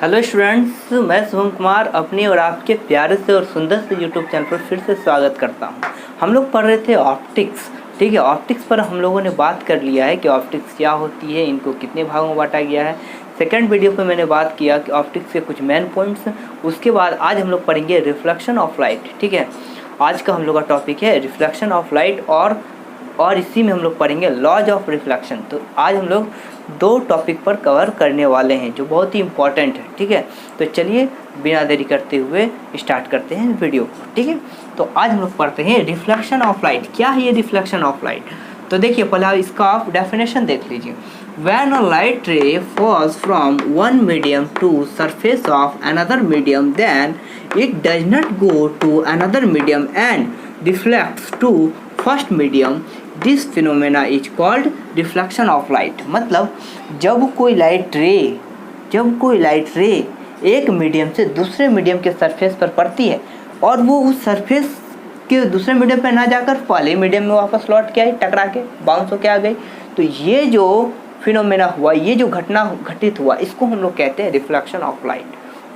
Hello students, मैं शुभम कुमार अपने और आपके प्यारे से और सुंदर से यूट्यूब चैनल पर फिर से स्वागत करता हूं। हम लोग पढ़ रहे थे ऑप्टिक्स। ठीक है, ऑप्टिक्स पर हम लोगों ने बात कर लिया है कि ऑप्टिक्स क्या होती है, इनको कितने भागों में बांटा गया है। सेकंड वीडियो पे मैंने बात किया कि ऑप्टिक्स के कुछ मेन पॉइंट्स। उसके बाद आज हम लोग पढ़ेंगे रिफ्लेक्शन ऑफ लाइट। ठीक है, आज का हम लोग का टॉपिक है रिफ्लेक्शन ऑफ लाइट और इसी में हम लोग पढ़ेंगे लॉज ऑफ रिफ्लेक्शन। तो आज हम लोग दो टॉपिक पर कवर करने वाले हैं जो बहुत ही इम्पॉर्टेंट है। ठीक है, तो चलिए बिना देरी करते हुए स्टार्ट करते हैं वीडियो को। ठीक है, तो आज हम लोग पढ़ते हैं रिफ्लेक्शन ऑफ लाइट। क्या है ये रिफ्लेक्शन ऑफ लाइट? तो देखिए, पहले आप इसका आप डेफिनेशन देख लीजिए। When a light ray falls from one medium to surface of another medium, then it does not go to another medium and reflects to first medium. This phenomena is called reflection of light. मतलब जब कोई light रे एक medium से दूसरे medium के surface पर पड़ती है और वो उस सरफेस के दूसरे मीडियम पर ना जाकर पहले मीडियम में वापस लौट के आई, टकरा के बाउंस होके आ गई, तो ये जो फिनोमेना हुआ, ये जो घटना घटित हुआ, इसको हम लोग कहते हैं रिफ्लेक्शन ऑफ लाइट।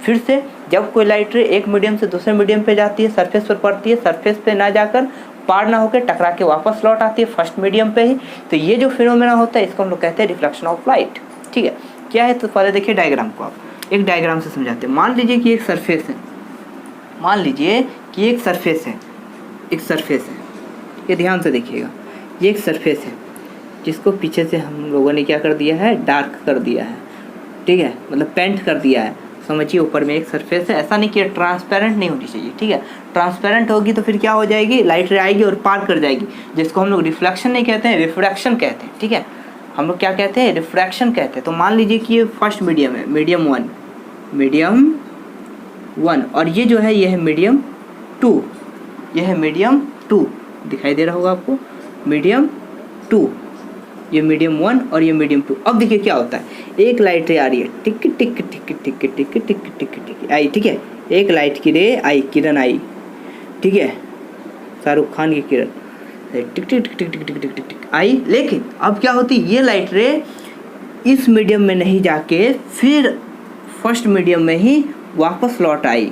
फिर से जब कोई लाइट रे एक मीडियम से दूसरे मीडियम पे जाती है, सरफेस पर पड़ती है, सरफेस पे ना जाकर पार ना होकर टकरा के वापस लौट आती है फर्स्ट मीडियम पे ही, तो ये जो फिनोमेना होता है इसको हम लोग कहते हैं रिफ्लेक्शन ऑफ लाइट। ठीक है, क्या है? तो पहले देखिए डायग्राम को, आप एक डायग्राम से समझाते हैं। मान लीजिए कि एक सरफेस है, एक सरफेस है, ये ध्यान से देखिएगा, ये एक सरफेस है जिसको पीछे से हम लोगों ने क्या कर दिया है, डार्क कर दिया है। ठीक है, मतलब पेंट कर दिया है। समझिए, ऊपर में एक सरफेस है, ऐसा नहीं कि ट्रांसपेरेंट नहीं होनी चाहिए। ठीक है, ट्रांसपेरेंट होगी तो फिर क्या हो जाएगी, लाइट रे आएगी और पार कर जाएगी, जिसको हम लोग रिफ्लेक्शन नहीं कहते हैं, रिफ्रैक्शन कहते हैं। ठीक है, हम लोग क्या कहते हैं, रिफ्रैक्शन कहते हैं। तो मान लीजिए कि ये फर्स्ट मीडियम है, मीडियम वन, और ये जो है ये है मीडियम टू, दिखाई दे रहा होगा आपको, मीडियम टू, ये मीडियम वन और ये मीडियम टू। अब देखिए क्या होता है, एक लाइट रे आ रही है, टिक टिक टिक टिक टिक टिक टिक आई। ठीक है, एक लाइट की रे आई, किरण आई। ठीक है, शाहरुख खान की किरण, टिक टिक टिक टिक टिक टिक टिक टिक आई। लेकिन अब क्या होती है, ये लाइट रे इस मीडियम में नहीं जाके फिर फर्स्ट मीडियम में ही वापस लौट आई,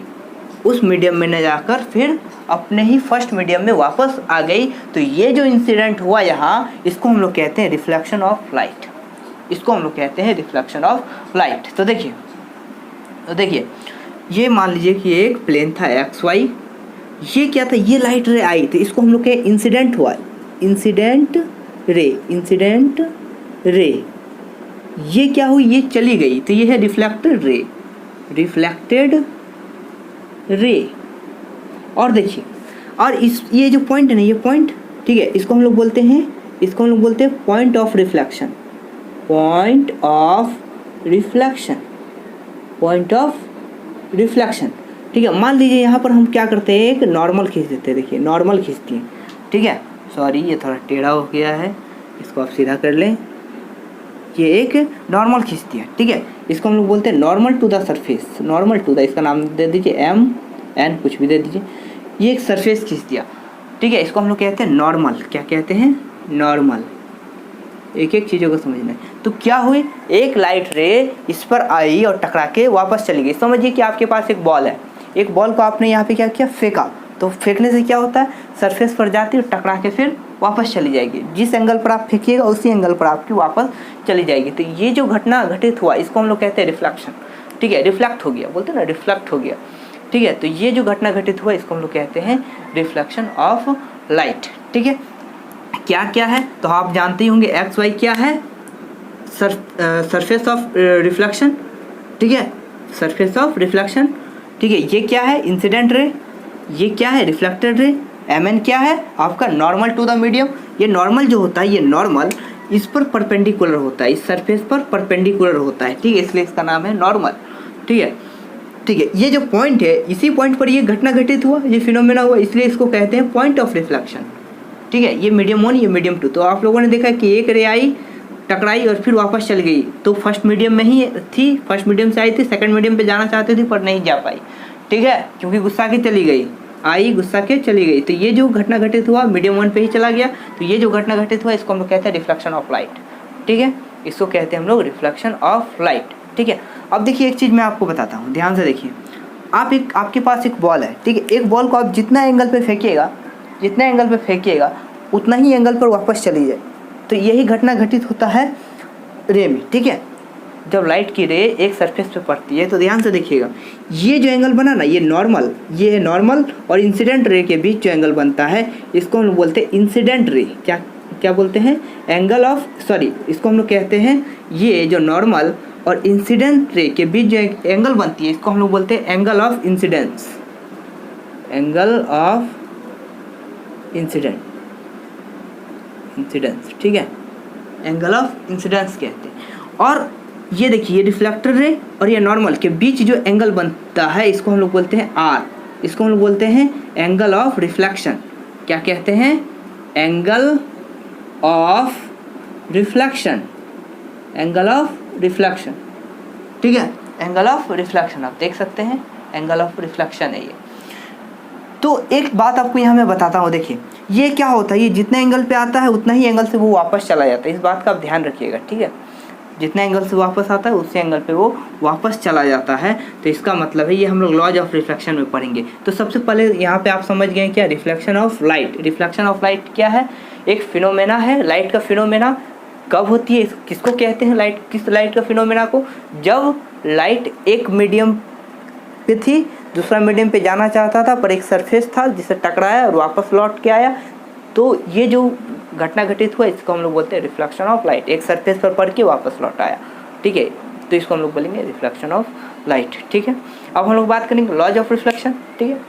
उस मीडियम में न जाकर फिर अपने ही फर्स्ट मीडियम में वापस आ गई। तो ये जो इंसिडेंट हुआ यहाँ, इसको हम लोग कहते हैं रिफ्लेक्शन ऑफ लाइट। तो देखिए ये मान लीजिए कि एक प्लेन था एक्स वाई, ये क्या था, ये लाइट रे आई, तो इसको हम लोग के इंसिडेंट हुआ, इंसिडेंट रे, ये क्या हुई, ये चली गई, तो ये है रिफ्लेक्टेड रे। और देखिए, और ये जो पॉइंट है ना, ये पॉइंट, ठीक है, इसको हम लोग बोलते हैं पॉइंट ऑफ रिफ्लेक्शन। ठीक है, मान लीजिए यहाँ पर हम क्या करते हैं, एक नॉर्मल खींच देते हैं। देखिए नॉर्मल खींचती हैं। ठीक है, सॉरी ये थोड़ा टेढ़ा हो गया है, इसको आप सीधा कर लें। ये एक नॉर्मल खींचती है। ठीक है, इसको हम लोग बोलते हैं नॉर्मल टू द सरफेस, इसका नाम दे दीजिए एन, कुछ भी दे दीजिए। ये एक सरफेस खींच दिया। ठीक है, इसको हम लोग कहते हैं नॉर्मल। क्या कहते हैं, नॉर्मल। एक एक चीज़ों को समझना है। तो क्या हुई, एक लाइट रे इस पर आई और टकरा के वापस चली गई। समझिए कि आपके पास एक बॉल है, एक बॉल को आपने यहाँ पे क्या किया, फेंका, तो फेंकने से क्या होता है, सरफेस पर जाती है और टकरा के फिर वापस चली जाएगी। जिस एंगल पर आप फेंकिएगा उसी एंगल पर आपकी वापस चली जाएगी। तो ये जो घटना घटित हुआ, इसको हम लोग कहते हैं रिफ्लेक्शन। ठीक है, रिफ्लेक्ट हो गया, बोलते हैं ना, रिफ्लेक्ट हो गया। ठीक है, तो ये जो घटना घटित हुआ इसको हम लोग कहते हैं रिफ्लेक्शन ऑफ लाइट। ठीक है, क्या क्या है तो आप जानते ही होंगे, एक्स वाई क्या है, सरफेस ऑफ रिफ्लेक्शन। ठीक है, सरफेस ऑफ रिफ्लेक्शन। ठीक है, ये क्या है, इंसिडेंट रे, ये क्या है, रिफ्लेक्टेड रे। एम एन क्या है आपका, नॉर्मल टू द मीडियम। ये नॉर्मल जो होता है, ये नॉर्मल इस पर परपेंडिकुलर होता है, इस सरफेस पर परपेंडिकुलर होता है। ठीक है, इसलिए इसका नाम है नॉर्मल। ठीक है, ये जो पॉइंट है, इसी पॉइंट पर ये घटना घटित हुआ, ये फिनोमेना हुआ, इसलिए इसको कहते हैं पॉइंट ऑफ रिफ्लेक्शन। ठीक है, ये मीडियम वन, ये मीडियम टू। तो आप लोगों ने देखा कि एक रे आई, टकराई और फिर वापस चल गई, तो फर्स्ट मीडियम में ही थी, फर्स्ट मीडियम से आई थी, सेकंड मीडियम पे जाना चाहती थी पर नहीं जा पाई। ठीक है, क्योंकि गुस्सा के चली गई, आई गुस्सा के चली गई। तो ये जो घटना घटित हुआ मीडियम वन पे ही चला गया, तो ये जो घटना घटित हुआ इसको हम लोग कहते हैं रिफ्लेक्शन ऑफ लाइट। ठीक है, इसको कहते हैं हम लोग रिफ्लेक्शन ऑफ लाइट। ठीक है। अब देखिए एक चीज़ मैं आपको बताता हूँ, ध्यान से देखिए। आपके पास एक बॉल है, ठीक है। एक बॉल को आप जितना एंगल पे फेंकिएगा उतना ही एंगल पर वापस चली जाए। तो यही घटना घटित होता है रे में, ठीक है। जब लाइट की रे एक सरफेस पे पड़ती है तो ध्यान से देखिएगा, ये जो एंगल बना ना, ये है नॉर्मल और इंसिडेंट रे के बीच जो एंगल बनता है इसको हम लोग बोलते हैं इंसिडेंट रे। क्या बोलते हैं? एंगल ऑफ, सॉरी, इसको हम लोग कहते हैं, ये जो नॉर्मल और इंसिडेंट रे के बीच जो एंगल बनती है इसको हम लोग बोलते हैं एंगल ऑफ इंसिडेंस। ठीक है, एंगल ऑफ इंसिडेंस कहते हैं। और ये देखिए, ये रिफ्लेक्टर रे और ये नॉर्मल के बीच जो एंगल बनता है इसको हम लोग बोलते हैं आर। इसको हम लोग बोलते हैं एंगल ऑफ रिफ्लेक्शन। क्या कहते हैं? Angle of reflection. ठीक है, एंगल ऑफ रिफ्लेक्शन आप देख सकते हैं, एंगल ऑफ रिफ्लेक्शन है ये। तो एक बात आपको यहाँ मैं बताता हूँ, देखिए ये क्या होता है, ये जितने एंगल पे आता है उतना ही एंगल से वो वापस चला जाता है। इस बात का आप ध्यान रखिएगा, ठीक है। जितना एंगल से वापस आता है उसी एंगल पे वो वापस चला जाता है। तो इसका मतलब है, ये हम लोग लॉज ऑफ रिफ्लेक्शन में पढ़ेंगे। तो सबसे पहले यहाँ पे आप समझ गए क्या reflection of light. Reflection of light क्या है? एक फिनोमेना है, लाइट का फिनोमेना। कब होती है, किसको कहते हैं लाइट, किस लाइट का फिनोमेना को? जब लाइट एक मीडियम पे थी, दूसरा मीडियम पे जाना चाहता था, पर एक सरफेस था जिसे टकराया और वापस लौट के आया। तो ये जो घटना घटित हुआ इसको हम लोग बोलते हैं रिफ्लेक्शन ऑफ लाइट। एक सरफेस पर पड़ के वापस लौट आया, ठीक है। तो इसको हम लोग बोलेंगे रिफ्लेक्शन ऑफ लाइट, ठीक है। अब हम लोग बात करेंगे लॉज ऑफ रिफ्लेक्शन, ठीक है।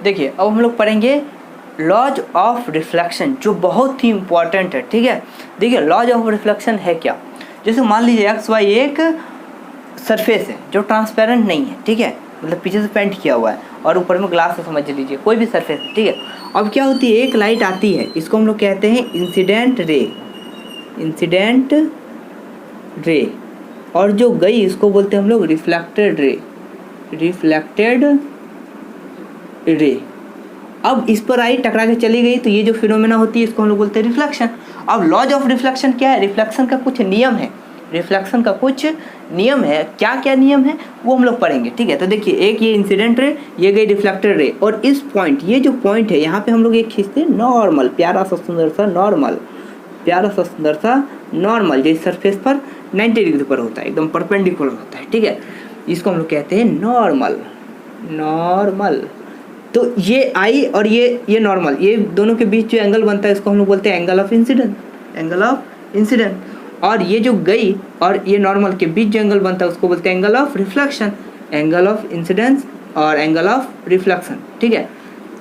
देखिए अब हम लोग पढ़ेंगे लॉज ऑफ रिफ्लेक्शन, जो बहुत ही इंपॉर्टेंट है, ठीक है। देखिए लॉज ऑफ रिफ्लेक्शन है क्या? जैसे मान लीजिए XY एक सरफेस है जो ट्रांसपेरेंट नहीं है, ठीक है, मतलब पीछे से पेंट किया हुआ है और ऊपर में ग्लास है, समझ लीजिए कोई भी सरफेस है, ठीक है। अब क्या होती है, एक लाइट आती है, इसको हम लोग कहते हैं इंसिडेंट रे, और जो गई इसको बोलते हैं हम लोग रिफ्लेक्टेड रे। अब इस पर आई, टकरा के चली गई, तो ये जो फिनोमेना होती है इसको हम लोग बोलते हैं रिफ्लेक्शन। अब लॉज ऑफ रिफ्लेक्शन क्या है? रिफ्लेक्शन का कुछ नियम है, क्या क्या नियम है वो हम लोग पढ़ेंगे, ठीक है। तो देखिए, एक ये इंसिडेंट रे, ये गई रिफ्लेक्टेड रे, और इस पॉइंट, ये जो पॉइंट है यहाँ पे हम लोग एक खींचते हैं नॉर्मल, प्यारा सा सुंदर सा नॉर्मल, जो सरफेस पर 90 डिग्री पर होता है, एकदम परपेंडिकुलर होता है, ठीक है। इसको हम लोग कहते हैं नॉर्मल। तो ये आई और ये नॉर्मल, ये दोनों के बीच जो एंगल बनता है इसको हम लोग बोलते हैं एंगल ऑफ इंसिडेंट। और ये जो गई और ये नॉर्मल के बीच जो एंगल बनता है उसको बोलते हैं angle of reflection, angle of incidence और एंगल ऑफ रिफ्लेक्शन, ठीक है।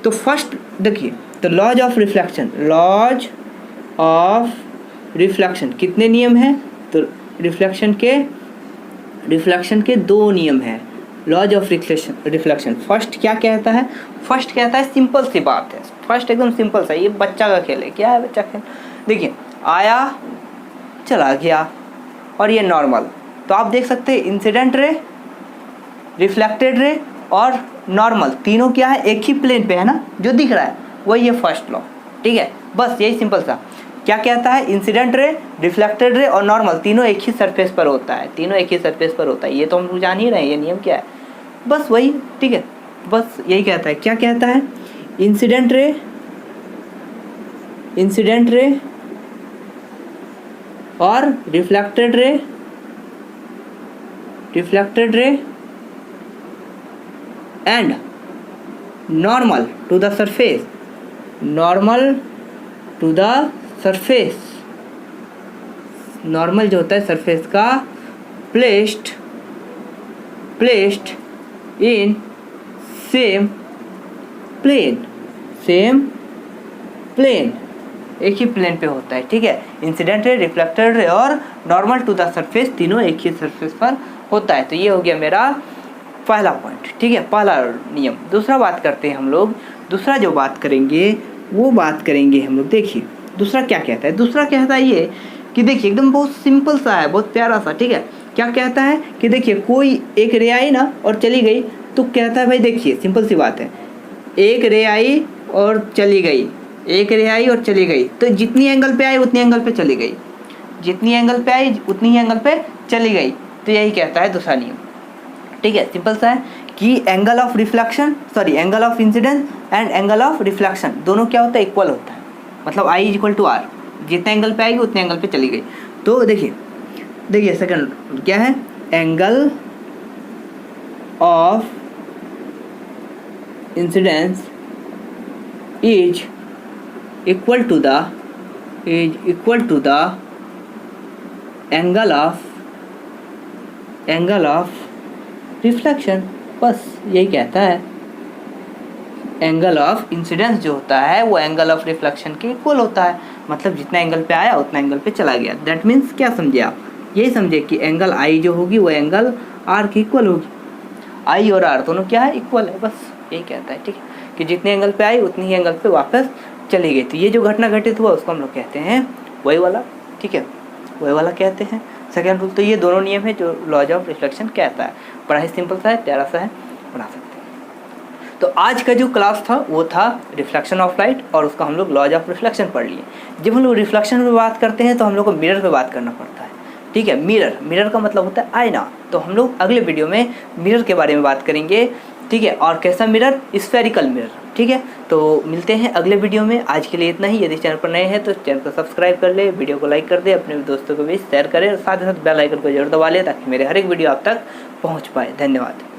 तो फर्स्ट देखिए, तो लॉज ऑफ रिफ्लेक्शन कितने नियम हैं? तो रिफ्लेक्शन के 2 नियम हैं। लॉज ऑफ रिफ्लेक्शन फर्स्ट क्या कहता है? सिंपल सी बात है, फर्स्ट एकदम सिंपल सा, ये बच्चा का खेल है। क्या है बच्चा खेल? देखिए, आया चला गया और ये नॉर्मल, तो आप देख सकते हैं इंसिडेंट रे, रिफ्लेक्टेड रे और नॉर्मल तीनों क्या है, एक ही प्लेन पे है ना, जो दिख रहा है वही है फर्स्ट लॉ, ठीक है। बस यही सिंपल सा क्या कहता है, इंसिडेंट रे, रिफ्लेक्टेड रे और नॉर्मल तीनों एक ही सरफेस पर होता है, ये तो हम लोग जान ही रहे हैं, ये नियम क्या है, बस वही, ठीक है। बस यही कहता है, क्या कहता है, इंसिडेंट रे और reflected ray and normal to the surface, normal जो होता है सरफेस का, प्लेस्ड इन सेम प्लेन, एक ही प्लेन पे होता है, ठीक है। इंसिडेंट रे, रिफ्लेक्टेड रे और नॉर्मल टू द सरफेस तीनों एक ही सरफेस पर होता है। तो ये हो गया मेरा पहला पॉइंट, ठीक है, पहला नियम। दूसरा बात करते हैं हम लोग, दूसरा जो बात करेंगे वो बात करेंगे हम लोग, देखिए दूसरा क्या कहता है। दूसरा कहता है ये कि देखिए एकदम बहुत सिंपल सा है, बहुत प्यारा सा, ठीक है। क्या कहता है कि देखिए कोई एक रे आई ना और चली गई, तो कहता है भाई देखिए सिंपल सी बात है, एक रे आई और चली गई, तो जितनी एंगल पे आई उतनी एंगल पे चली गई, जितनी एंगल पे आई उतनी ही एंगल पे चली गई। तो यही कहता है दूसरा नियम। ठीक है, सिंपल सा है कि angle of reflection angle of incidence and angle of reflection दोनों क्या होता है, इक्वल होता है। मतलब I is equal to R, जितने एंगल पे आएगी उतने एंगल पे चली गई। तो देखिए सेकंड क्या है, angle of incidence is equal to the angle of reflection. बस यही कहता है, एंगल ऑफ इंसिडेंस जो होता है वो एंगल ऑफ रिफ्लेक्शन के इक्वल होता है। मतलब जितना एंगल पे आया उतना एंगल पे चला गया। दैट मीन्स क्या समझे आप, यही समझे कि एंगल I जो होगी वो एंगल R की इक्वल होगी। I और R दोनों क्या है, इक्वल है। बस यही कहता है, ठीक है, कि जितने एंगल पे आई उतनी ही एंगल पे वापस चली गई। तो ये जो घटना घटित हुआ उसको हम लोग कहते हैं वही वाला, ठीक है, वही वाला कहते हैं सेकेंड रूल। तो ये दोनों नियम है जो लॉज ऑफ रिफ्लेक्शन कहता है। बड़ा ही सिंपल सा है, प्यारा सा है, बना सकते हैं। तो आज का जो क्लास था वो था रिफ्लेक्शन ऑफ लाइट, और उसका हम लोग लॉज ऑफ रिफ्लेक्शन पढ़ लिए। जब हम लोग रिफ्लेक्शन पे बात करते हैं तो हम लोग को मिरर पे बात करना पड़ता है, ठीक है। मिरर का मतलब होता है आईना। तो हम लोग अगले वीडियो में मिरर के बारे में बात करेंगे, ठीक है, और कैसा मिरर, स्फेरिकल मिरर, ठीक है। तो मिलते हैं अगले वीडियो में। आज के लिए इतना ही। यदि चैनल पर नए हैं तो चैनल को सब्सक्राइब कर ले, वीडियो को लाइक कर दे, अपने दोस्तों को भी शेयर करें, और साथ ही साथ बेल आइकन को जरूर दबा लें ताकि मेरे हर एक वीडियो आप तक पहुँच पाए। धन्यवाद।